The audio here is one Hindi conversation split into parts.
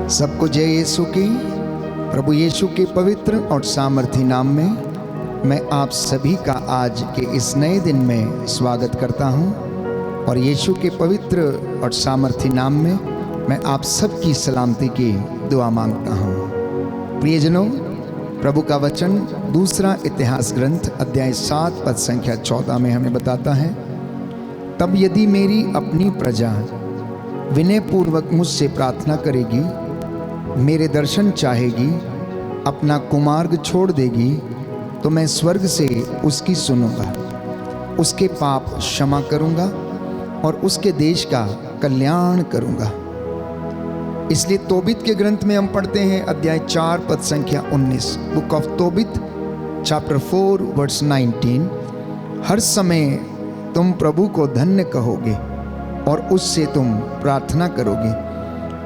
सबको जय यीशु की। प्रभु यीशु के पवित्र और सामर्थी नाम में मैं आप सभी का आज के इस नए दिन में स्वागत करता हूं और यीशु के पवित्र और सामर्थी नाम में मैं आप सबकी सलामती की दुआ मांगता हूं। प्रियजनों, प्रभु का वचन दूसरा इतिहास ग्रंथ अध्याय 7 पद संख्या 14 में हमें बताता है, तब यदि मेरी अपनी प्रजा विनय पूर्वक मुझसे प्रार्थना करेगी, मेरे दर्शन चाहेगी, अपना कुमार्ग छोड़ देगी, तो मैं स्वर्ग से उसकी सुनूंगा, उसके पाप क्षमा करूंगा और उसके देश का कल्याण करूंगा। इसलिए तोबित के ग्रंथ में हम पढ़ते हैं अध्याय 4 पद संख्या 19, बुक ऑफ तोबित चैप्टर 4 वर्स 19, हर समय तुम प्रभु को धन्य कहोगे और उससे तुम प्रार्थना करोगे,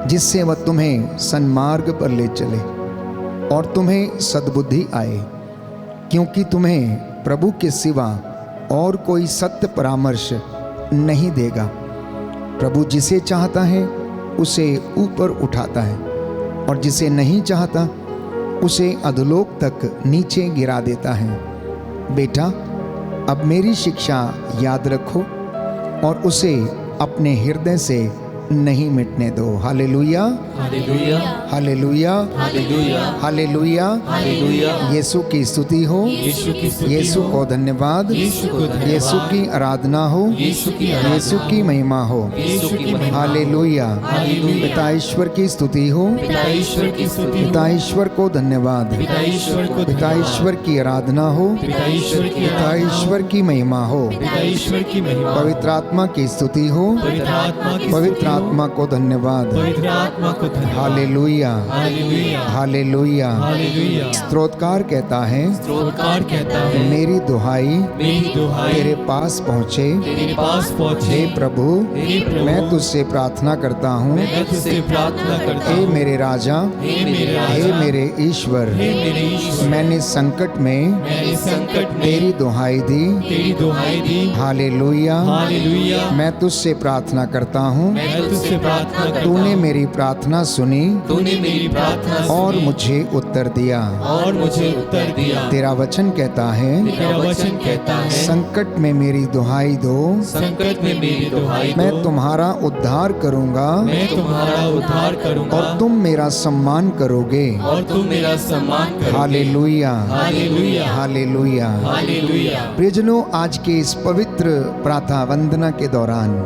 जिससे वह तुम्हें सन्मार्ग पर ले चले और तुम्हें सद्बुद्धि आए, क्योंकि तुम्हें प्रभु के सिवा और कोई सत्य परामर्श नहीं देगा। प्रभु जिसे चाहता है उसे ऊपर उठाता है और जिसे नहीं चाहता उसे अधोलोक तक नीचे गिरा देता है। बेटा, अब मेरी शिक्षा याद रखो और उसे अपने हृदय से नहीं मिटने दो। Hallelujah, hallelujah, hallelujah, hallelujah, hallelujah, hallelujah. यीशु की स्तुति हो, यीशु की स्तुति यीशु हो, को धन्यवाद, यीशु को धन्यवाद, यीशु की आराधना हो, यीशु की आराधना, यीशु की महिमा हो। यीशु की महिमा, हालेलुया, हालेलुया। पिता ईश्वर की स्तुति हो, पिता ईश्वर की स्तुति हो, पिता ईश्वर को धन्यवाद, पिता ईश्वर को पिता धन्यवाद, ईश्वर की आराधना हो, पिता ईश्वर की पिता आराधना हो, ईश्वर की महिमा हो, पिता ईश्वर की महिमा, पवित्र आत्मा की स्तुति हो, पवित्र आत्मा की पवित्र स्तुति हो, आत्मा को धन्यवाद। पवित्र आत्मा को धन्यवाद। Hallelujah, hallelujah, hallelujah. हालेलुया। स्तोत्रकार कहता है, स्तोत्रकार कहता है, मेरी दुहाई मेरी दुहाई तेरे पास पहुँचे, तेरे पास पहुँचे। हे प्रभु, हे प्रभु, मैं तुझसे प्रार्थना करता हूँ। मैं तुझसे प्रार्थना करता हे हूँ। मेरे राजा, हे मेरे राजा, हे मेरे ईश्वर, हे मेरे ईश्वर, मैंने संकट में मैंने संकट में तेरी दुहाई दी। तेरी दुहाई दी। हालेलुया, हालेलुया, मैं तुझसे प्रार्थना करता हूँ। मैं तुझसे प्रार्थना करता तूने हूँ। मेरी प्रार्थना सुनी तूने मेरी प्रार्थना और सुनी मुझे उत्तर दिया। और मुझे उत्तर दिया। तेरा वचन कहता है, तेरा वचन कहता है, संकट में मेरी दुहाई दो, संकट में मेरी दुहाई मैं दो, तुम्हारा उद्धार करूंगा मैं तुम्हारा उद्धार करूंगा और तुम मेरा सम्मान करोगे। और तुम मेरा सम्मान करोगे। Hallelujah, hallelujah, hallelujah. हालेलुया। प्रियजनों, आज के इस पवित्र प्रातः वंदना के दौरान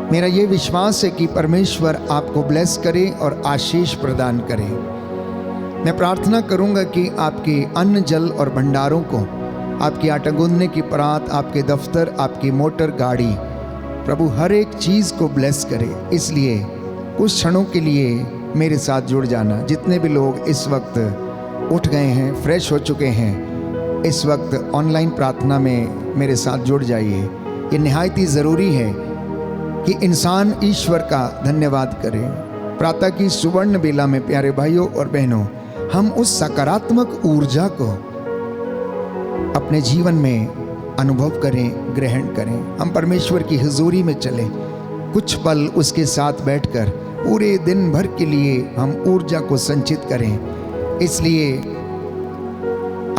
मेरा ये विश्वास है कि परमेश्वर आपको ब्लेस करे और आशीष प्रदान करे। मैं प्रार्थना करूंगा कि आपके अन्न जल और भंडारों को, आपकी आटा गूंदने की परात, आपके दफ्तर, आपकी मोटर गाड़ी, प्रभु हर एक चीज़ को ब्लेस करे। इसलिए कुछ क्षणों के लिए मेरे साथ जुड़ जाना। जितने भी लोग इस वक्त उठ गए हैं, फ्रेश हो चुके हैं, इस वक्त ऑनलाइन प्रार्थना में मेरे साथ जुड़ जाइए। ये निहायत ही ज़रूरी है कि इंसान ईश्वर का धन्यवाद करे। प्रातः की सुवर्ण बेला में प्यारे भाइयों और बहनों, हम उस सकारात्मक ऊर्जा को अपने जीवन में अनुभव करें, ग्रहण करें। हम परमेश्वर की हुजूरी में चलें, कुछ पल उसके साथ बैठकर पूरे दिन भर के लिए हम ऊर्जा को संचित करें। इसलिए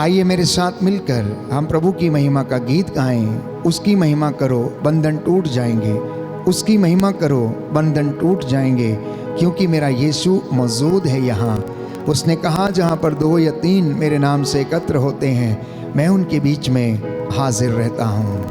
आइए मेरे साथ मिलकर हम प्रभु की महिमा का गीत गाएं। उसकी महिमा करो, बंधन टूट जाएंगे। उसकी महिमा करो, बंधन टूट जाएंगे, क्योंकि मेरा यीशु मौजूद है यहाँ। उसने कहा, जहाँ पर 2 या 3 मेरे नाम से एकत्र होते हैं, मैं उनके बीच में हाजिर रहता हूँ।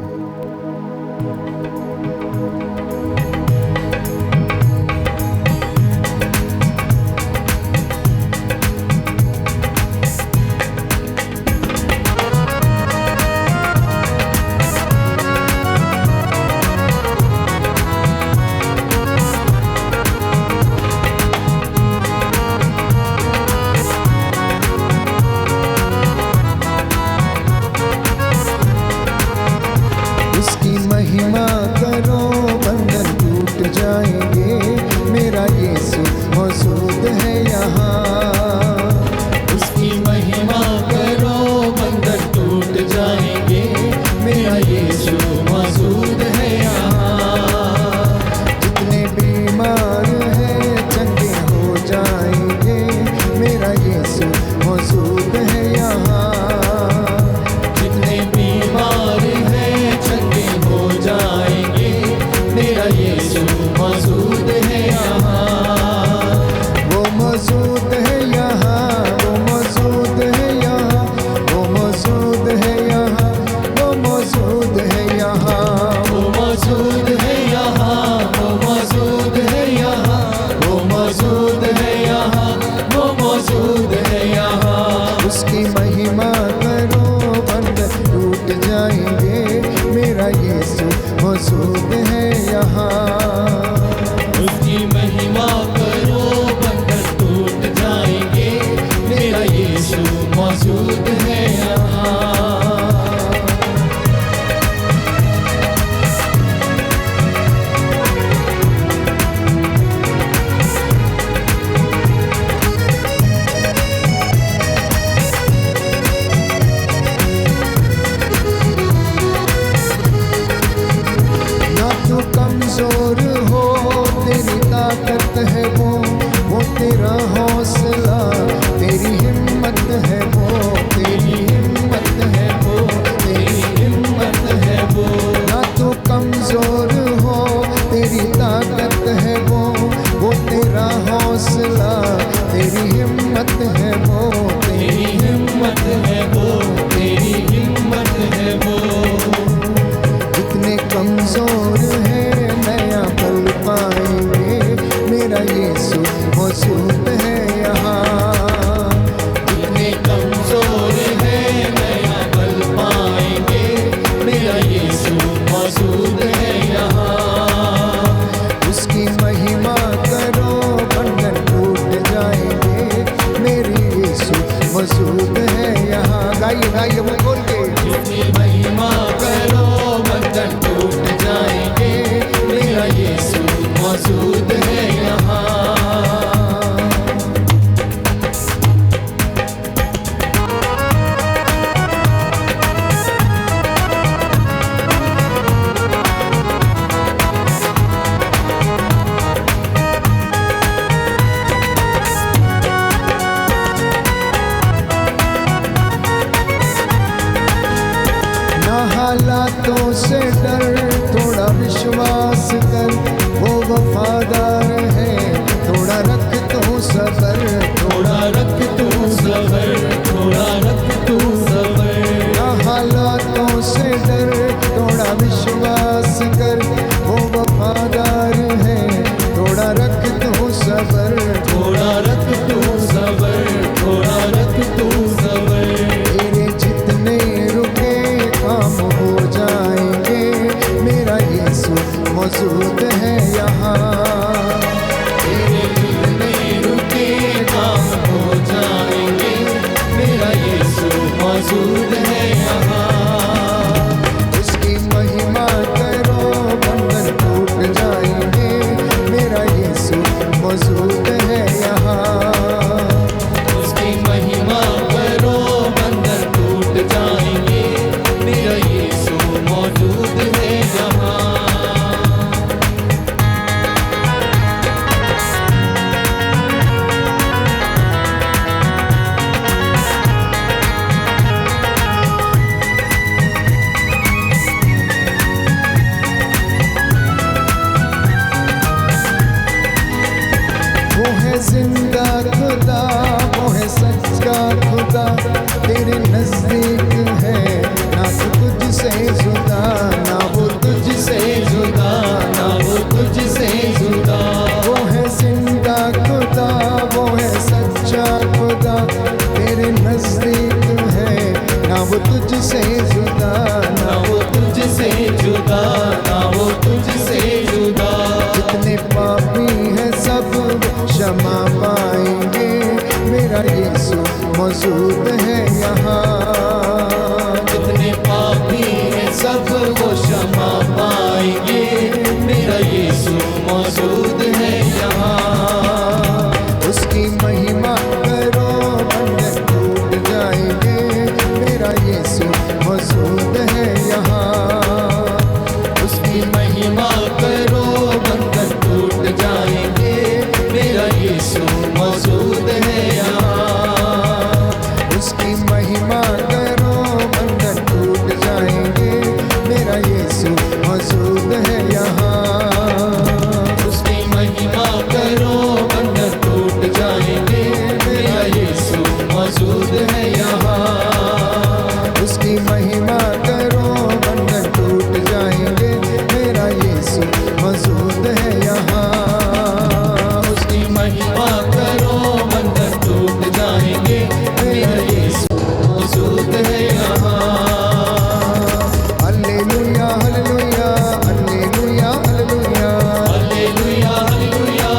महिमा करो बंधन टूट जाएंगे, मेरा यीशु मौजूद है यहाँ। ना तू कमजोर हो, तेरी ताकत है वो तेरा हौसला, तेरी हिम्मत है वो, तेरी हिम्मत है वो, तेरी हिम्मत है वो। ना तू कमजोर हो, तेरी ताकत है वो तेरा हौसला, तेरी हिम्मत है वो, तेरी हिम्मत है वो, तेरी हिम्मत है वो। जितने कमजोर हैं नया पल पाएंगे, मेरा यीशु मौजूद है यहाँ। जितने कमजोर हैं नया बल पाएंगे, मेरा यीशु मौजूद है यहाँ। उसकी महिमा करो बंधन टूट जाएंगे, मेरे यीशु मौजूद है यहाँ। गाइए गाइए मुँह खोल के। जितनी महिमा करो बंधन टूट जाएंगे, मेरा यीशु मौजूद है यहाँ। ना हालातों से डर, थोड़ा विश्वास कर, वो वफादार है, थोड़ा रख तू सबर, थोड़ा रख तू सबर, थोड़ा रख तू सबर। ना हालातों से डर, थोड़ा विश्वास कर, वो वफादार है, थोड़ा रख तू सबर, थोड़ा रख तू सबर, थोड़ा रख तू सबर। तेरे जितने रुके काम हो जाएंगे, मेरा यीशु मौजूद है यहाँ। तेरे जितने रुके काम हो जाएंगे, मेरा यीशु मौजूद है यहाँ। उसकी महिमा करो बंधन टूट जाएंगे, मेरा यीशु मौजूद है यहाँ। उसकी महिमा करो बंधन टूट जाएंगे, मेरा यीशु मौजूद है यहाँ। वो है जिंदा खुदा, वो है सच्चा खुदा, तेरे नजदीक है, ना तो तुझसे जुदा, ना वो तुझसे जुदा, ना वो तुझसे जुदा। वो है जिंदा खुदा, वो है सच्चा खुदा, तेरे नजदीक है, ना वो तुझसे जुदा, ना वो तुझसे जुदा, ना वो तुझसे जुदा। जितने पापी हैं सब क्षमा पाएंगे, मेरा यीशु मौजूद है यहाँ। जितने पापी हैं सब वो क्षमा पाएंगे, मेरा यीशु मौजूद है यहाँ। उसकी महिमा करो बंधन टूट जाएंगे, मेरा यीशु मौजूद है यहाँ। उसकी महिमा करो बंधन टूट जाएंगे, मेरा यीशु मौजूद है यहाँ। उसकी महिमा करो बंधन टूट जाएंगे, मेरा यीशु मौजूद है यहाँ। उसकी महिमा करो बंधन टूट जाएंगे, मेरा यीशु मौजूद है यहाँ। उसकी महिमा करो बंधन टूट जाएंगे, मेरा यीशु मौजूद है यहाँ। उसकी महिमा करो बंधन टूट जाएंगे, मेरा यीशु मौजूद है यहाँ। Hallelujah hallelujah hallelujah hallelujah hallelujah hallelujah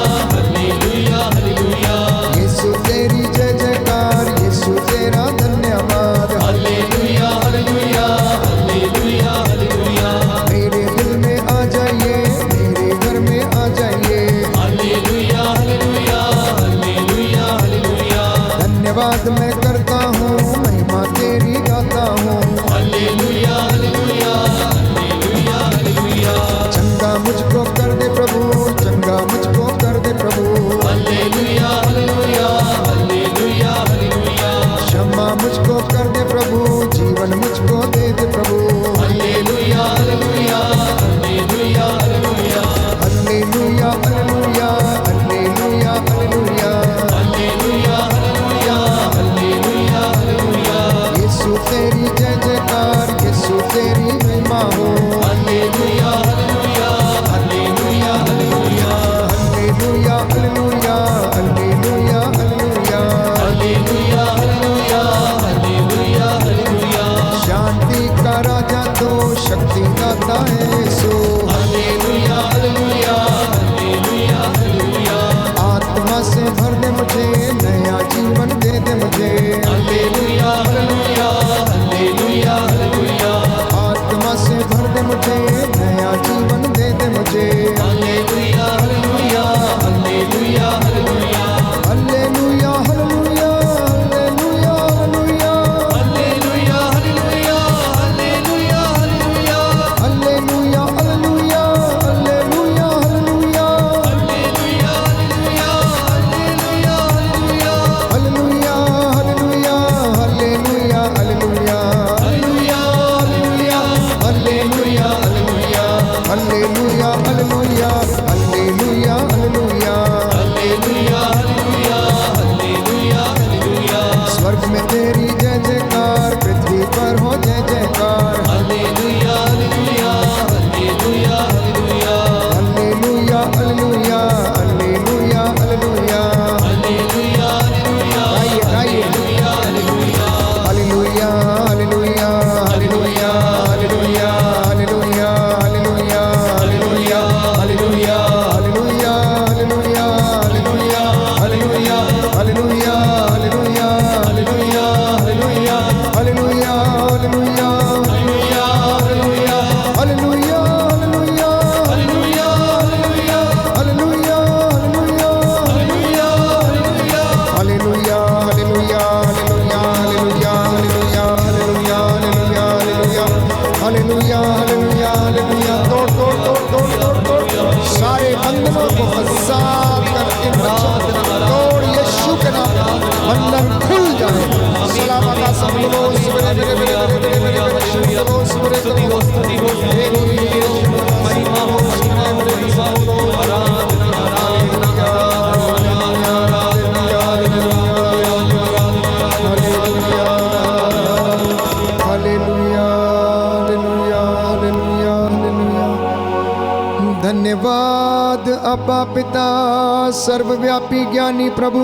पिता सर्वव्यापी ज्ञानी प्रभु,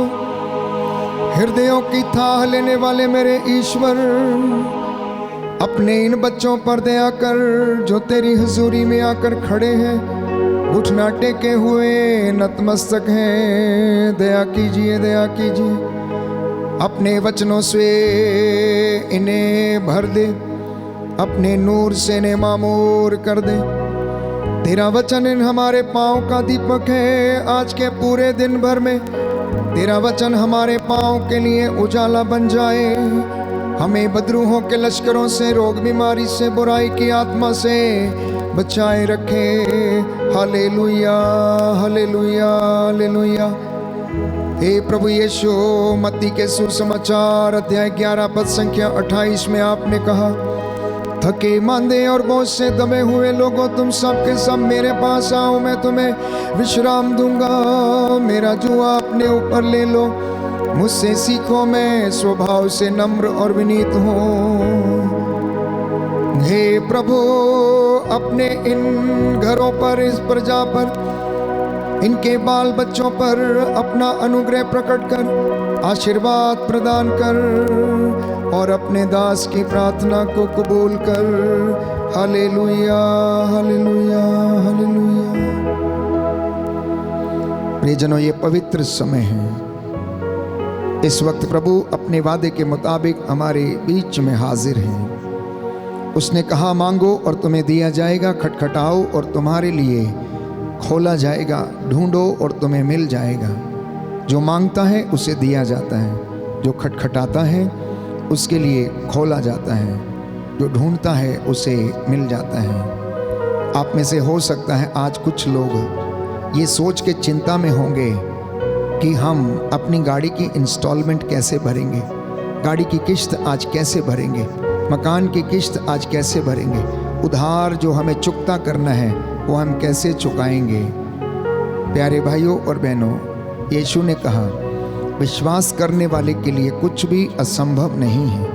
हृदयों की थाह लेने वाले मेरे ईश्वर, अपने इन बच्चों पर दया कर जो तेरी हुजूरी में आकर खड़े हैं, घुटना टेके हुए नतमस्तक हैं। दया कीजिए, दया कीजिए। अपने वचनों से इन्हें भर दे, अपने नूर से इन्हें मामूर कर दे। तेरा वचन इन हमारे पाँव का दीपक है। आज के पूरे दिन भर में तेरा वचन हमारे पाँव के लिए उजाला बन जाए। हमें बदरूहों के लश्करों से, रोग बीमारी से, बुराई की आत्मा से बचाए रखे। Hallelujah, hallelujah, hallelujah. हे प्रभु यीशु, मत्ती के सुसमाचार अध्याय 11 पद संख्या 28 में आपने कहा, थके मांदे और बोझ से दबे हुए लोगों, तुम सब के सब मेरे पास आओ, मैं तुम्हें विश्राम दूंगा। मेरा जुआ अपने ऊपर ले लो, मुझसे सीखो, मैं स्वभाव से नम्र और विनीत हूँ। हे प्रभु, अपने इन घरों पर, इस प्रजा पर, इनके बाल बच्चों पर अपना अनुग्रह प्रकट कर, आशीर्वाद प्रदान कर और अपने दास की प्रार्थना को कबूल कर। Hallelujah, hallelujah, hallelujah. प्रियजनों, ये पवित्र समय है। इस वक्त प्रभु अपने वादे के मुताबिक हमारे बीच में हाजिर हैं। उसने कहा, मांगो और तुम्हें दिया जाएगा, खटखटाओ और तुम्हारे लिए खोला जाएगा, ढूंढो और तुम्हें मिल जाएगा। जो मांगता है उसे दिया जाता है, जो खटखटाता है उसके लिए खोला जाता है, जो ढूंढता है उसे मिल जाता है। आप में से हो सकता है आज कुछ लोग ये सोच के चिंता में होंगे कि हम अपनी गाड़ी की इंस्टॉलमेंट कैसे भरेंगे, गाड़ी की किश्त आज कैसे भरेंगे, मकान की किश्त आज कैसे भरेंगे, उधार जो हमें चुकता करना है वो हम कैसे चुकाएंगे। प्यारे भाइयों और बहनों, यीशु ने कहा, विश्वास करने वाले के लिए कुछ भी असंभव नहीं है,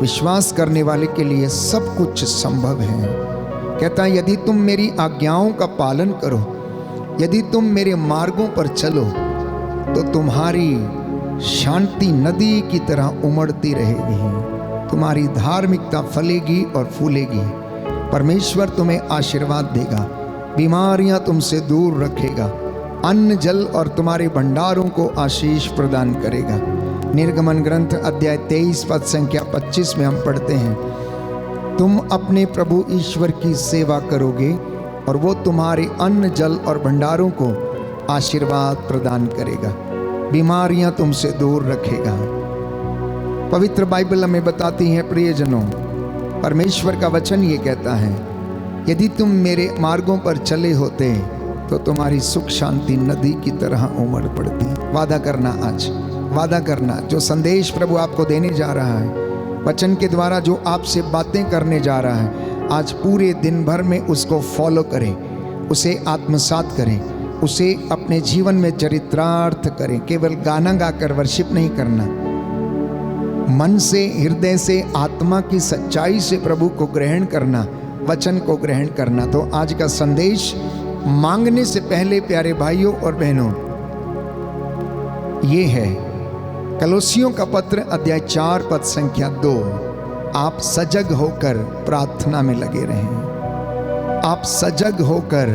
विश्वास करने वाले के लिए सब कुछ संभव है। कहता है, यदि तुम मेरी आज्ञाओं का पालन करो, यदि तुम मेरे मार्गों पर चलो, तो तुम्हारी शांति नदी की तरह उमड़ती रहेगी, तुम्हारी धार्मिकता फलेगी और फूलेगी। परमेश्वर तुम्हें आशीर्वाद देगा, बीमारियां तुमसे दूर रखेगा, अन्न जल और तुम्हारे भंडारों को आशीष प्रदान करेगा। निर्गमन ग्रंथ अध्याय 23 पद संख्या 25 में हम पढ़ते हैं, तुम अपने प्रभु ईश्वर की सेवा करोगे और वो तुम्हारे अन्न जल और भंडारों को आशीर्वाद प्रदान करेगा, बीमारियां तुमसे दूर रखेगा। पवित्र बाइबल हमें बताती है, प्रियजनों, परमेश्वर का वचन ये कहता है, यदि तुम मेरे मार्गों पर चले होते तो तुम्हारी सुख शांति नदी की तरह उमड़ पड़ती। वादा करना, आज वादा करना, जो संदेश प्रभु आपको देने जा रहा है, वचन के द्वारा जो आपसे बातें करने जा रहा है, आज पूरे दिन भर में उसको फॉलो करें, उसे आत्मसात करें, उसे अपने जीवन में चरितार्थ करें। केवल गाना गाकर वर्शिप नहीं करना, मन से, हृदय से, आत्मा की सच्चाई से प्रभु को ग्रहण करना, वचन को ग्रहण करना। तो आज का संदेश मांगने से पहले प्यारे भाइयों और बहनों ये है, कलोसियों का पत्र अध्याय 4 पद संख्या 2, आप सजग होकर प्रार्थना में लगे रहें, आप सजग होकर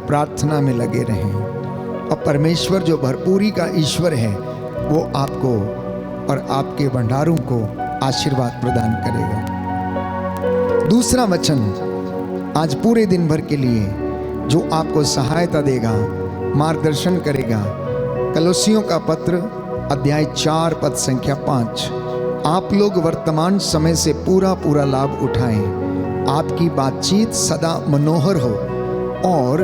प्रार्थना में लगे रहें। और परमेश्वर जो भरपूरी का ईश्वर है, वो आपको और आपके भंडारों को आशीर्वाद प्रदान करेगा। दूसरा वचन आज पूरे दिन भर के लिए जो आपको सहायता देगा, मार्गदर्शन करेगा, कलोसियों का पत्र अध्याय 4 पद संख्या 5, आप लोग वर्तमान समय से पूरा पूरा लाभ उठाएं, आपकी बातचीत सदा मनोहर हो और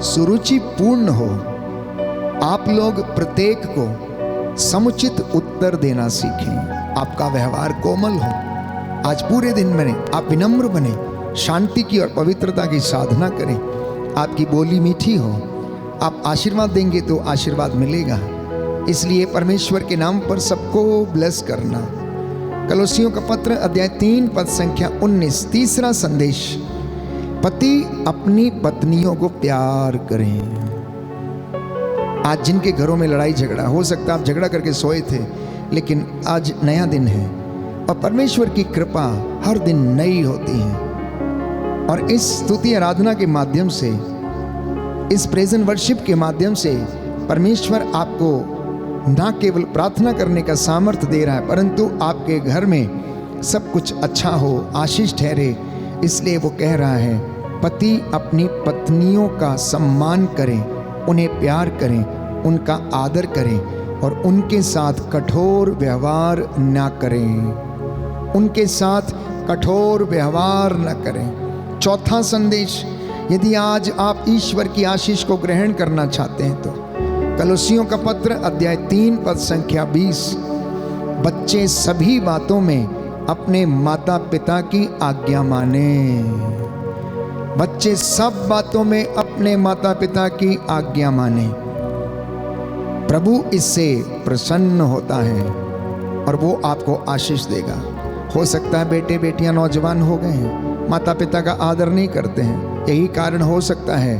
सुरुचिपूर्ण हो, आप लोग प्रत्येक को समुचित उत्तर देना सीखें, आपका व्यवहार कोमल हो। आज पूरे दिन में आप विनम्र बने, शांति की और पवित्रता की साधना करें, आपकी बोली मीठी हो, आप आशीर्वाद देंगे तो आशीर्वाद मिलेगा। इसलिए परमेश्वर के नाम पर सबको ब्लेस करना। कलोसियों का पत्र अध्याय 3 पद संख्या 19, तीसरा संदेश, पति अपनी पत्नियों को प्यार करें। आज जिनके घरों में लड़ाई झगड़ा, हो सकता है आप झगड़ा करके सोए थे, लेकिन आज नया दिन है और परमेश्वर की कृपा हर दिन नई होती है। और इस स्तुति आराधना के माध्यम से, इस प्रेज एंड वर्शिप के माध्यम से परमेश्वर आपको ना केवल प्रार्थना करने का सामर्थ्य दे रहा है, परंतु आपके घर में सब कुछ अच्छा हो, आशीष ठहरे। इसलिए वो कह रहा है, पति अपनी पत्नियों का सम्मान करें, उन्हें प्यार करें, उनका आदर करें और उनके साथ कठोर व्यवहार ना करें, उनके साथ कठोर व्यवहार न करें। चौथा संदेश, यदि आज आप ईश्वर की आशीष को ग्रहण करना चाहते हैं तो कलोसियों का पत्र अध्याय 3 पद संख्या 20, बच्चे सभी बातों में अपने माता पिता की आज्ञा माने। बच्चे सब बातों में अपने माता पिता की आज्ञा माने। प्रभु इससे प्रसन्न होता है और वो आपको आशीष देगा। हो सकता है बेटे बेटियां नौजवान हो गए हैं, माता पिता का आदर नहीं करते हैं, यही कारण हो सकता है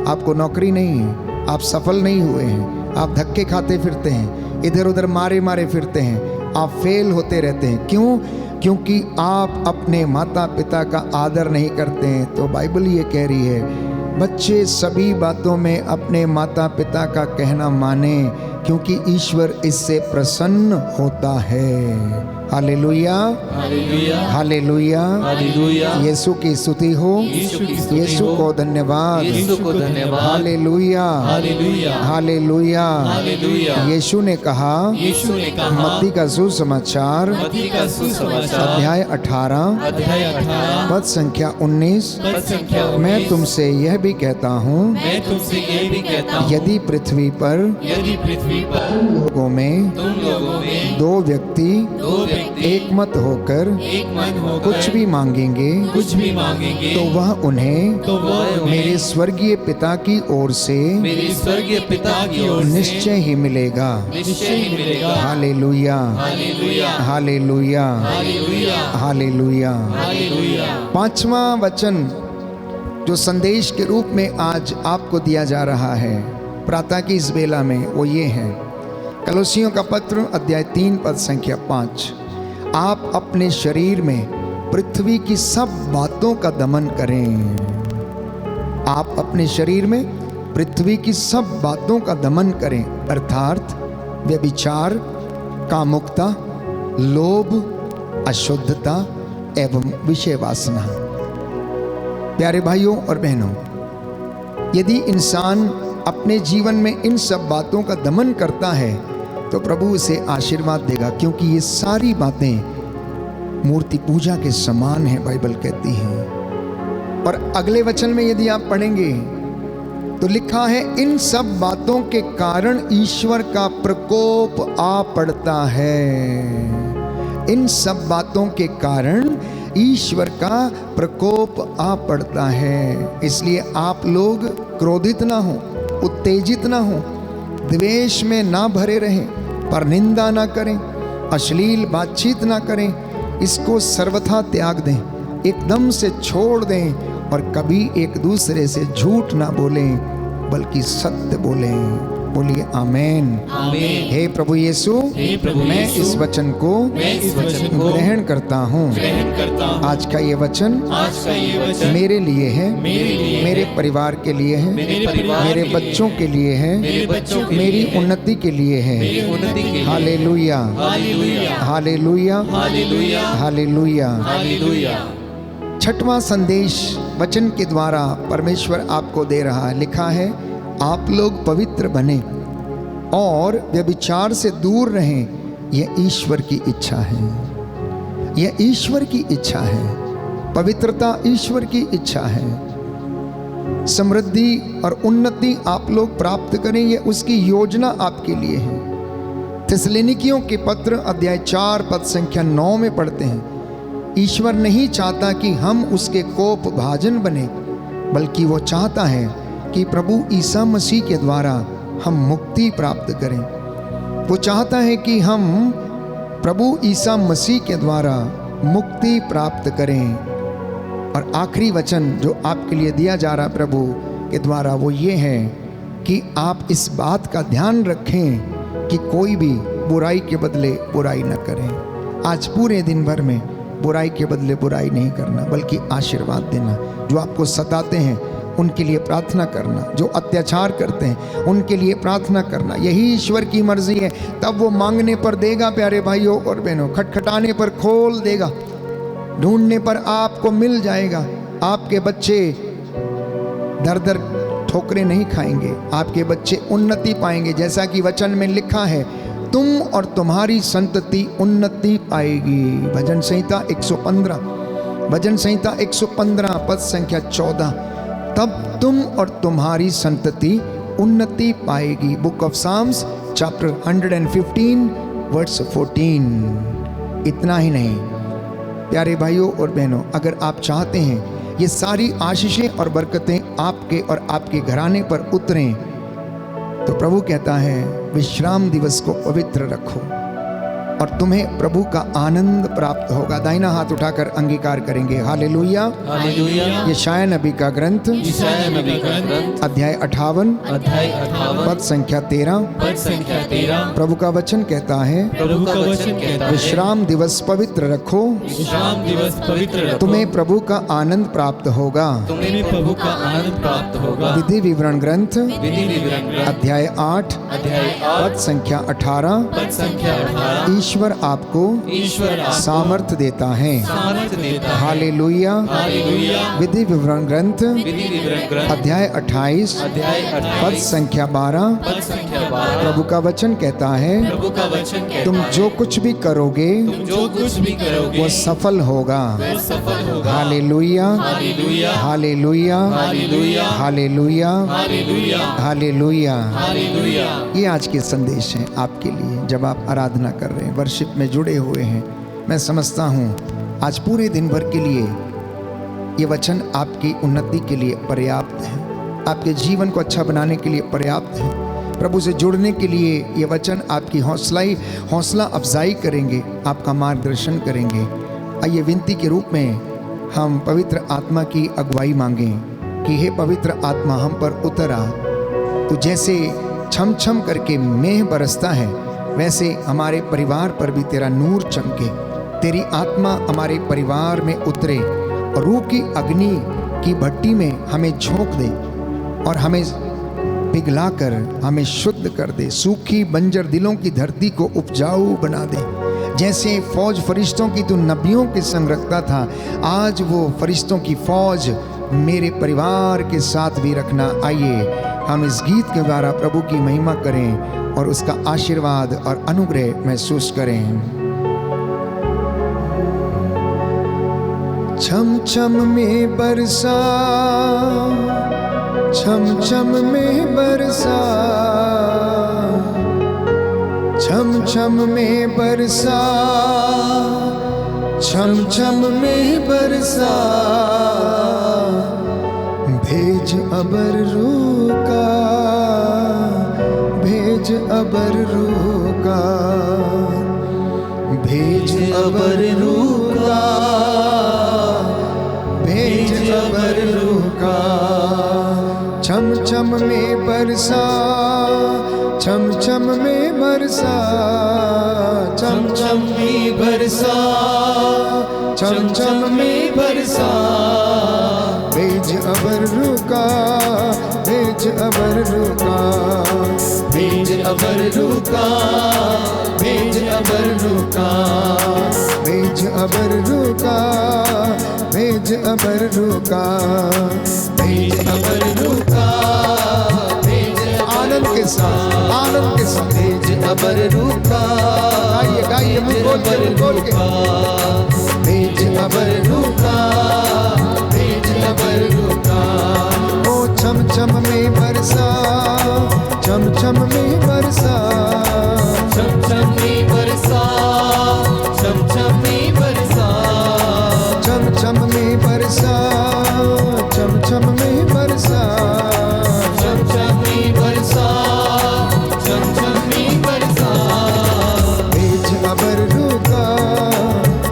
आपको नौकरी नहीं है, आप सफल नहीं हुए हैं, आप धक्के खाते फिरते हैं, इधर उधर मारे मारे फिरते हैं, आप फेल होते रहते हैं। क्यों? क्योंकि आप अपने माता पिता का आदर नहीं करते हैं। तो बाइबल ये कह रही है, बच्चे सभी बातों में अपने माता पिता का कहना माने, क्योंकि ईश्वर इससे प्रसन्न होता है। Hallelujah, hallelujah, hallelujah, hallelujah. यीशु की स्तुति हो, यीशु की स्तुति यीशु हो, को धन्यवाद, यीशु को धन्यवाद। Hallelujah, hallelujah, hallelujah. हालेलुया। यीशु ने कहा, यीशु ने कहा, मत्ती का सुसमाचार मत्ती का सुसमाचार अध्याय 18 अध्याय 18 पद संख्या 19, पद संख्या 19, मैं तुमसे यह भी कहता हूँ, मैं तुमसे ये भी कहता हूँ, यदि पृथ्वी पर यदि पृथ्वी पर लोगों में तुम लोगों में दो व्यक्ति दो व्यक्ति एक मत होकर एक मन होकर कुछ भी मांगेंगे कुछ भी मांगेंगे तो वह उन्हें तो वह मेरे स्वर्गीय पिता की ओर से मेरे स्वर्गीय पिता की ओर से निश्चय ही मिलेगा। निश्चय ही मिलेगा। Hallelujah, hallelujah, hallelujah, hallelujah, hallelujah. Hallelujah. पांचवा वचन जो संदेश के रूप में आज आपको दिया जा रहा है प्रातः की इस बेला में, वो ये है, कलोसियों का पत्र अध्याय 3 पद संख्या 5, आप अपने शरीर में पृथ्वी की सब बातों का दमन करें। आप अपने शरीर में पृथ्वी की सब बातों का दमन करें, अर्थात व्यभिचार, कामुकता, लोभ, अशुद्धता एवं विषय वासना। प्यारे भाइयों और बहनों, यदि इंसान अपने जीवन में इन सब बातों का दमन करता है तो प्रभु उसे आशीर्वाद देगा, क्योंकि ये सारी बातें मूर्ति पूजा के समान है, बाइबल कहती है। और अगले वचन में यदि आप पढ़ेंगे तो लिखा है, इन सब बातों के कारण ईश्वर का प्रकोप आ पड़ता है। इन सब बातों के कारण ईश्वर का प्रकोप आ पड़ता है। इसलिए आप लोग क्रोधित ना हो, उत्तेजित ना हो, द्वेष में ना भरे रहें, पर निंदा ना करें, अश्लील बातचीत ना करें, इसको सर्वथा त्याग दें, एकदम से छोड़ दें और कभी एक दूसरे से झूठ ना बोलें बल्कि सत्य बोलें। बोलिए आमेन, आमीन। हे प्रभु यीशु, हे प्रभु मैं यीशु, इस वचन को मैं इस वचन को ग्रहण करता हूँ। ग्रहण करता हूँ। आज का ये वचन आज का ये वचन मेरे लिए है, मेरे लिए मेरे है, परिवार के लिए है, मेरे परिवार मेरे के लिए बच्चों के लिए है, मेरे बच्चों के मेरी लिए है, उन्नति के लिए है। मेरी उन्नति के लिए। Hallelujah, hallelujah, hallelujah, hallelujah, hallelujah. Hallelujah. छठवां संदेश वचन के द्वारा परमेश्वर आपको दे रहा है। लिखा है, आप लोग पवित्र बने और व्यभिचार से दूर रहें, यह ईश्वर की इच्छा है। यह ईश्वर की इच्छा है। पवित्रता ईश्वर की इच्छा है। समृद्धि और उन्नति आप लोग प्राप्त करें, यह उसकी योजना आपके लिए है। थिस्सलुनीकियों के पत्र अध्याय 4 पद संख्या 9 में पढ़ते हैं, ईश्वर नहीं चाहता कि हम उसके कोप भाजन बने, बल्कि वो चाहता है कि प्रभु ईसा मसीह के द्वारा हम मुक्ति प्राप्त करें। वो चाहता है कि हम प्रभु ईसा मसीह के द्वारा मुक्ति प्राप्त करें। और आखिरी वचन जो आपके लिए दिया जा रहा प्रभु के द्वारा वो ये है, कि आप इस बात का ध्यान रखें कि कोई भी बुराई के बदले बुराई न करें। आज पूरे दिन भर में बुराई के बदले बुराई नहीं करना, बल्कि आशीर्वाद देना। जो आपको सताते हैं उनके लिए प्रार्थना करना, जो अत्याचार करते हैं उनके लिए प्रार्थना करना। यही ईश्वर की मर्जी है। तब वो मांगने पर देगा प्यारे भाइयों और बहनों, खटखटाने पर खोल देगा, ढूंढने पर आपको मिल जाएगा। आपके बच्चे दर दर ठोकरें नहीं खाएंगे, आपके बच्चे उन्नति पाएंगे। जैसा कि वचन में लिखा है, तुम और तुम्हारी संतति उन्नति पाएगी। भजन संहिता 115, भजन संहिता 115 पद संख्या 14। तब तुम और तुम्हारी संतति उन्नति पाएगी। Book of psalms chapter 115 verse 14। इतना ही नहीं प्यारे भाइयों और बहनों, अगर आप चाहते हैं ये सारी आशीषें और बरकतें आपके और आपके घराने पर उतरें, तो प्रभु कहता है विश्राम दिवस को पवित्र रखो और तुम्हें प्रभु का आनंद प्राप्त होगा। दाहिना हाथ उठाकर अंगीकार करेंगे। Hallelujah, hallelujah. यशायाह नबी का ग्रंथ यशायाह नबी का ग्रंथ अध्याय 58 58 पद संख्या 13। पद संख्या 13। प्रभु का वचन कहता है, प्रभु का वचन कहता है, विश्राम दिवस पवित्र रखो, विश्राम दिवस पवित्र रखो, तुम्हें प्रभु का आनंद प्राप्त होगा। तुम्हें प्रभु का आनंद प्राप्त होगा। विधि विवरण ग्रंथ विधि विवरण ग्रंथ अध्याय 8 अध्याय 8 पद संख्या 18। पद संख्या 18। ईश्वर आपको ईश्वर आपको सामर्थ देता है। सामर्थ देता है। हालेलुया। हालेलुया। विधि विवरण ग्रंथ विधि विवरण ग्रंथ अध्याय 28 अध्याय पद 28 संख्या 12। पद संख्या 12। प्रभु का वचन कहता है, प्रभु का वचन कहता तुम है, जो कुछ भी करोगे तुम जो कुछ भी करोगे वो सफल होगा। वो सफल होगा। Hallelujah, hallelujah. Hallelujah, hallelujah. Hallelujah, hallelujah. Hallelujah. Hallelujah. ये आज के संदेश हैं आपके लिए। जब आप आराधना कर रहे हैं, वर्शिप में जुड़े हुए हैं, मैं समझता हूँ आज पूरे दिन भर के लिए ये वचन आपकी उन्नति के लिए पर्याप्त है, आपके जीवन को अच्छा बनाने के लिए पर्याप्त है। प्रभु से जुड़ने के लिए ये वचन आपकी हौसला अफजाई करेंगे, आपका मार्गदर्शन करेंगे। आइए विनती के रूप में हम पवित्र आत्मा की अगुवाई मांगें कि हे पवित्र आत्मा हम पर उतर आ। तो जैसे छम छम करके मेघ बरसता है, वैसे हमारे परिवार पर भी तेरा नूर चमके, तेरी आत्मा हमारे परिवार में उतरे और रूह की अग्नि की भट्टी में हमें झोंक दे और हमें पिघलाकर हमें शुद्ध कर दे। सूखी बंजर दिलों की धरती को उपजाऊ बना दे। जैसे फौज फरिश्तों की तू नबियों के संग रखता था, आज वो फरिश्तों की फौज मेरे परिवार के साथ भी रखना। आइए हम इस गीत के द्वारा प्रभु की महिमा करें और उसका आशीर्वाद और अनुग्रह महसूस करें। छम छम में बरसा, छम छम में बरसा, छम छम में बरसा, छम छम में बरसा, भेज अबर रूका, भेज अबर रूका, भेज अबर रूका, भेज अबर रूका। छम छम में बरसा, छम छम में बरसा, छम छम में बरसा, छम छम में बरसा, भेज अबर रूका, भेज अबर रूका, भेज अबर रूका, भेज अबर रूका, भेज अबर रूका, भेज अबर रूका, भेज अबर रूका, भेज आनंद के साथ, आनंद के साथ भेज अबर रूका। गाइए गाइए मुझ बोल के भेज अबर रूका, भेज अबर रूका। ओ छम छम में बरसा, छम छम में बरसा, छम छम में बरसा, छम छम में बरसा, छम छम में बरसा, छम छम में बरसा, छम छम में बरसा, छम छम में बरसा। भेज अबर रूका,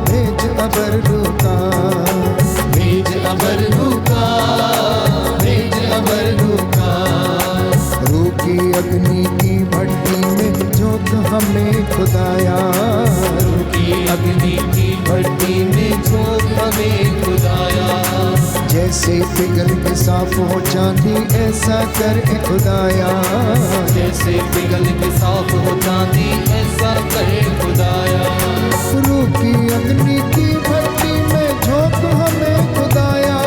भेज अबर रूका, भेज अबर रूका, भेज अबर रूका। झोंक हमें खुदाया। की अग्नि की भट्टी में झोंक हमें खुदाया। जैसे पिघल के साफ हो चांदी ऐसा कर ए खुदाया। जैसे पिघल के साफ हो चांदी ऐसा करे खुदाया। रूह की अग्नि की भट्टी में झोंक हमें खुदाया।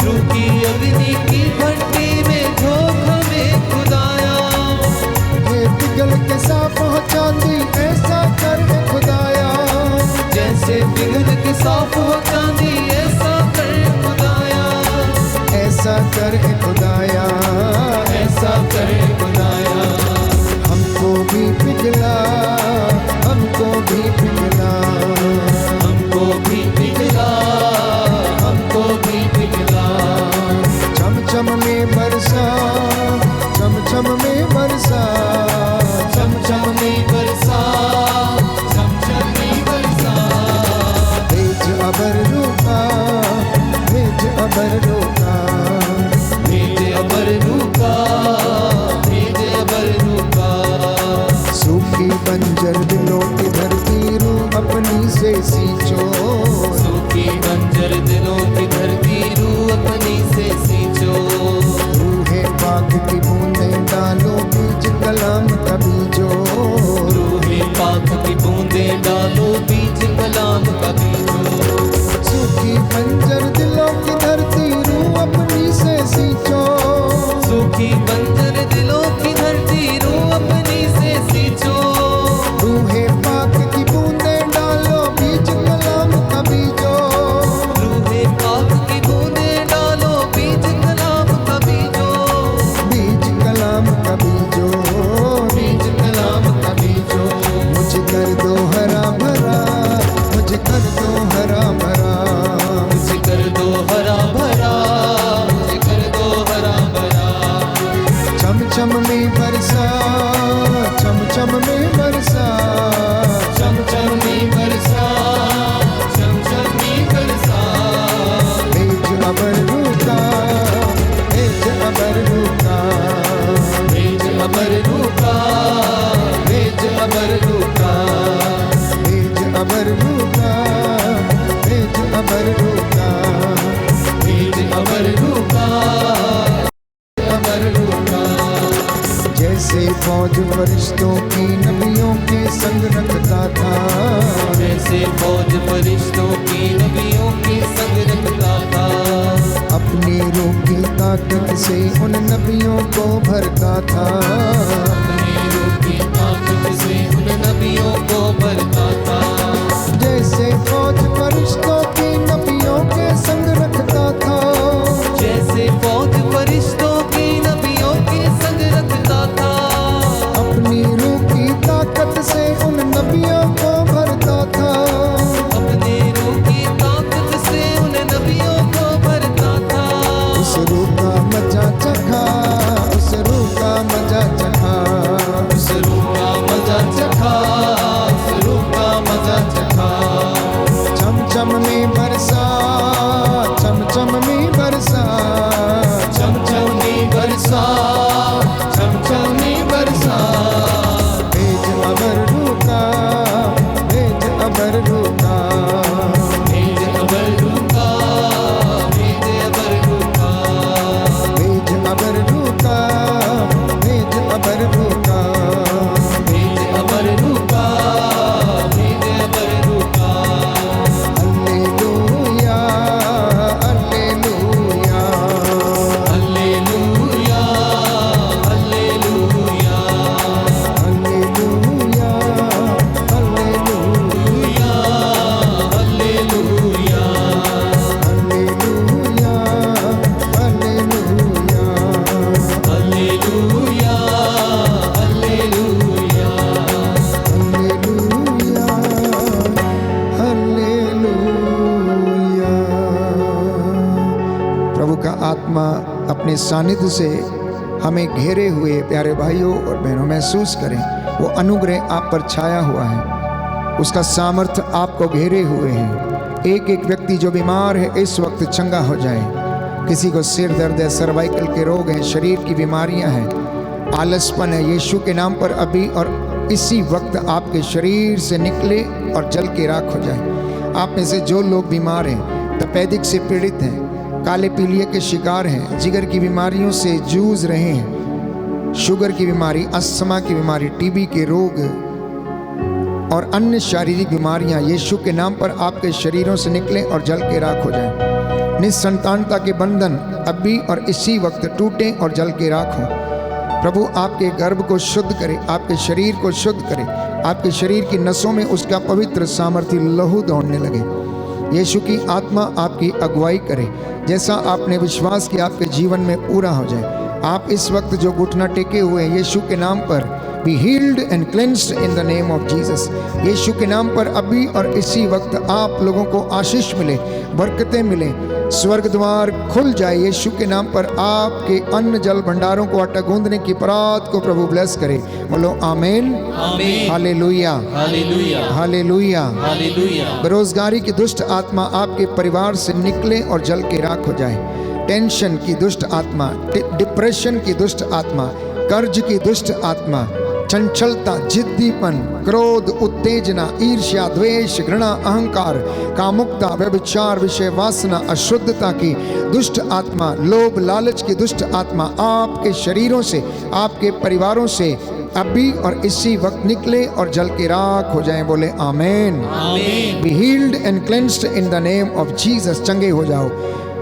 रूह की अग्नि की भट्टी में झोंक हमें खुदाया। ये पिघल के साफ हो चांदी ऐसा कर ए खुदाया। जैसे पिघल के साफ हो चांदी ऐसा करे खुदाया। ऐसा कर ए खुदाया। ऐसा करे खुदाया। हमको भी पिघला, हमको भी पिघला, हमको भी पिघला, हमको भी पिघला। चमचम में बरसा, चमचम में बरसा, चमचम में बरसा, चमचम में बरसा। भेज अबर रुका, भेज अबर रुका, भेज अबर रुका, भेज अबर रुका। सूखी बंजर दिलों की धरती रूह अपनी से सींचो। सूखी बंजर दिलों की धरती रूह अपनी से सींचो। रूहे पाक की बूंदें डालो बीज कलाम का बीजो। रूहे पाक की बूंदें डालो बीज कलाम का बीजो। सूखी बंजर दिलों की धरती रूह अपनी से सींचो। सूखी बंजर दिलों की धरती रूह अपनी से सींचो। रूहे पाक की बूंदें डालो बीज कलाम का बीजो। रूहे पाक की बूंदें डालो बीज कलाम का बीजो। बीज कलाम का बीजो। बीज कलाम का बीजो। मुझे कर दो हरा भरा, मुझे कर दो हरा भरा। मुझे कर दो हरा भरा, मुझे कर दो हरा भरा। चमचम में बरसा, चमचम में बरसा, चमचम में बरसा, चमचम में बरसा। भेज अबर रुका, भेज अबर रुका, भेज अबर रुका, भेज अबर रुका। भेज अबर रुका, भेज अबर रुका, भेज अबर रुका, अबर रुका। जैसे फौज फरिश्तों की नबियों के संग रखता था। जैसे फौज फरिश्तों की नबियों के संग रखता था। अपनी रूह की ताकत से उन नबियों को भरता था। अपनी रूह की ताकत से उन नबियों को भरता था। जैसे फौज फरिश्तों की नबियों के संग रखता था। जैसे फौज फरिश्तों की नबियों के संग रखता था। अपनी रूह की ताकत से उन नबियों को भरता था। अपने रूह की ताकत से उन नबियों को भरता था। उस रूह का मजा चखा, उस रूह का मजा चखा, उस रूह का मजा चखा, उस रूह का मजा चखा। चमचम में बरसा, चमचम में बरसा, चमचम में बरसा, चमचम में बरसा। भेज अबर रुका, भेज अबर रुका, भेज अबर रुका, भेज अबर रुका। भेज अबर रुका, भेज अबर रुका। भेज अबर रुका, भेज अबर रुका। Hallelujah, hallelujah, hallelujah, hallelujah, hallelujah, hallelujah, hallelujah, hallelujah, hallelujah, hallelujah, hallelujah. Hallelujah. प्रभु का आत्मा अपने सानिध्य से हमें घेरे हुए प्यारे भाइयों और बहनों महसूस करें। वो अनुग्रह आप पर छाया हुआ है, उसका सामर्थ्य आपको घेरे हुए है। एक एक व्यक्ति जो बीमार है इस वक्त चंगा हो जाए। किसी को सिर दर्द है, सर्वाइकल के रोग हैं, शरीर की बीमारियां हैं, आलसपन है, यीशु के नाम पर अभी और इसी वक्त आपके शरीर से निकले और जल के राख हो जाए। आप में से जो लोग बीमार हैं, तपेदिक से पीड़ित हैं, काले पीलिए के शिकार हैं, जिगर की बीमारियों से जूझ रहे हैं, शुगर की बीमारी, अस्थमा की बीमारी, टीबी के रोग और अन्य शारीरिक बीमारियां यीशु के नाम पर आपके शरीरों से निकले और जल के राख हो जाएं। निसंतानता के बंधन अभी और इसी वक्त टूटे और जल के राख हो। प्रभु आपके गर्भ को शुद्ध करे, आपके शरीर को शुद्ध करे, आपके शरीर की नसों में उसका पवित्र सामर्थ्य लहू दौड़ने लगे। यीशु की आत्मा आपकी अगुवाई करे, जैसा आपने विश्वास किया आपके जीवन में पूरा हो जाए। आप इस वक्त जो घुटना टेके हुए हैं, यीशु के नाम पर be healed and cleansed in the name of Jesus. यीशु के नाम पर अभी और इसी वक्त आप लोगों को आशीष मिले, बरकतें मिले, स्वर्ग द्वार खुल जाए। यीशु के नाम पर आपके अन्न जल भंडारों को आटा गूंदने की परात को प्रभु ब्लेस करे। बोलो आमीन, आमीन, हालेलुया, हालेलुया, हालेलुया। हालेलुया। बेरोजगारी की दुष्ट आत्मा आपके परिवार से निकले और जल के राख हो जाए। टेंशन की दुष्ट आत्मा, डिप्रेशन की दुष्ट आत्मा, कर्ज की दुष्ट आत्मा, चंचलता, जिद्दीपन, क्रोध, उत्तेजना, ईर्ष्या, द्वेष, घृणा, अहंकार, कामुकता, व्यभिचार, विषय वासना, अशुद्धता की दुष्ट आत्मा, लोभ लालच की दुष्ट आत्मा आपके शरीरों से, आपके परिवारों से अभी और इसी वक्त निकले और जल के राख हो जाएं। बोले आमीन, आमीन। Be healed and cleansed in the name of Jesus. चंगे हो जाओ,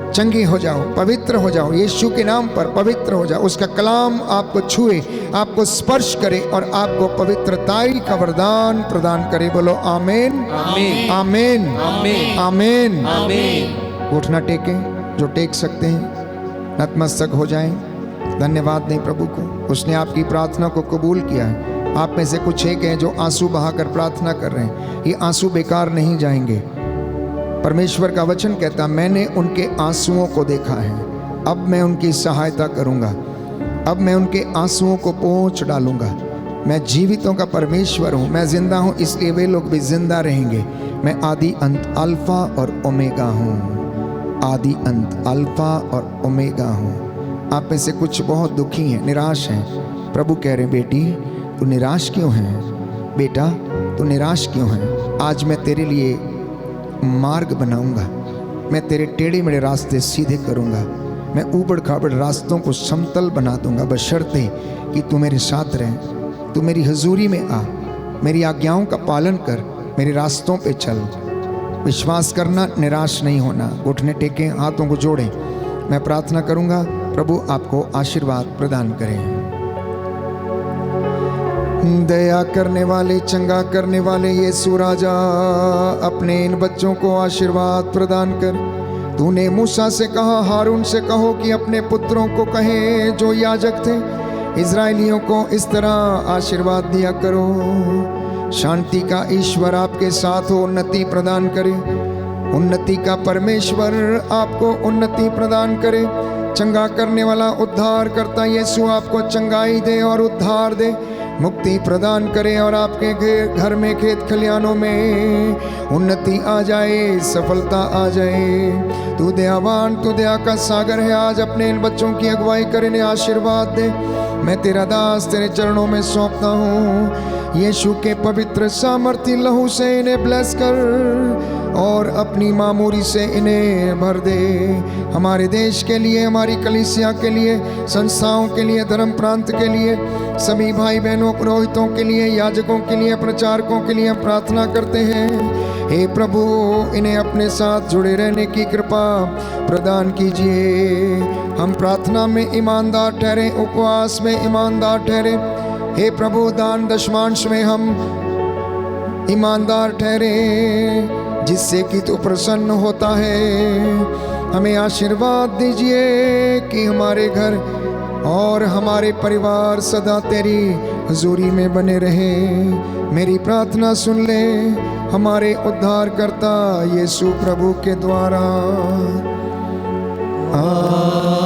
चंगे हो जाओ, पवित्र हो जाओ, यीशु के नाम पर पवित्र हो जाओ। उसका कलाम आपको छुए, आपको स्पर्श करे और आपको पवित्रताई का वरदान प्रदान करे। बोलो आमीन, आमीन, आमीन, आमीन, आमीन। आमीन। उठना टेकें, जो टेक सकते हैं, नतमस्तक हो जाएं। धन्यवाद दें प्रभु को, उसने आपकी प्रार्थना को कबूल किया है। आप में से कुछ एक हैं जो आंसू बहाकर प्रार्थना कर रहे हैं, ये आंसू बेकार नहीं जाएंगे। परमेश्वर का वचन कहता, मैंने उनके आंसुओं को देखा है, अब मैं उनकी सहायता करूंगा, अब मैं उनके आंसुओं को पोंछ डालूंगा। मैं जीवितों का परमेश्वर हूं, मैं जिंदा हूं, इसलिए वे लोग भी जिंदा रहेंगे। मैं आदि अंत, अल्फा और ओमेगा हूं। आदि अंत, अल्फा और ओमेगा हूं। आप में से कुछ बहुत दुखी हैं, निराश हैं। प्रभु कह रहे हैं, बेटी तू निराश क्यों है, बेटा तू निराश क्यों है। आज मैं तेरे लिए मार्ग बनाऊंगा, मैं तेरे टेढ़े मेढ़े रास्ते सीधे करूंगा, मैं ऊबड़ खाबड़ रास्तों को समतल बना दूंगा, बशर्ते कि तू मेरे साथ रहे। तू मेरी हजूरी में आ, मेरी आज्ञाओं का पालन कर, मेरे रास्तों पे चल। विश्वास करना, निराश नहीं होना। घुटने टेकें, हाथों को जोड़ें। मैं प्रार्थना करूंगा, प्रभु आपको आशीर्वाद प्रदान करें। दया करने वाले, चंगा करने वाले यीशु राजा, अपने इन बच्चों को आशीर्वाद प्रदान कर। तूने मूसा से कहा, हारून से कहो कि अपने पुत्रों को कहें जो याजक थे, इजराइलियों को इस तरह आशीर्वाद दिया करो। शांति का ईश्वर आपके साथ हो, उन्नति प्रदान करे। उन्नति का परमेश्वर आपको उन्नति प्रदान करे। चंगा करने वाला, उद्धार करता यीशु आपको चंगाई दे और उद्धार दे, मुक्ति प्रदान करे और आपके घर में, खेत खलियानों में उन्नति आ जाए, सफलता आ जाए। तू दयावान, तू दया का सागर है। आज अपने इन बच्चों की अगुवाई करे, इन्हें आशीर्वाद दे। मैं तेरा दास तेरे चरणों में सौंपता हूँ। यीशु के पवित्र सामर्थ्य लहू से इन्हें ब्लेस कर और अपनी मामूरी से इन्हें भर दे। हमारे देश के लिए, हमारी कलीसिया के लिए, संस्थाओं के लिए, धर्म प्रांत के लिए, सभी भाई बहनों, पुरोहितों के लिए, याजकों के लिए, प्रचारकों के लिए हम प्रार्थना करते हैं। हे प्रभु, इन्हें अपने साथ जुड़े रहने की कृपा प्रदान कीजिए। हम प्रार्थना में ईमानदार ठहरे, उपवास में ईमानदार ठहरे। हे प्रभु, दान दशमांश में हम ईमानदार ठहरे, जिससे कि तू प्रसन्न होता है। हमें आशीर्वाद दीजिए कि हमारे घर और हमारे परिवार सदा तेरी हुजूरी में बने रहें। मेरी प्रार्थना सुन ले हमारे उद्धारकर्ता यीशु प्रभु के द्वारा। आमीन।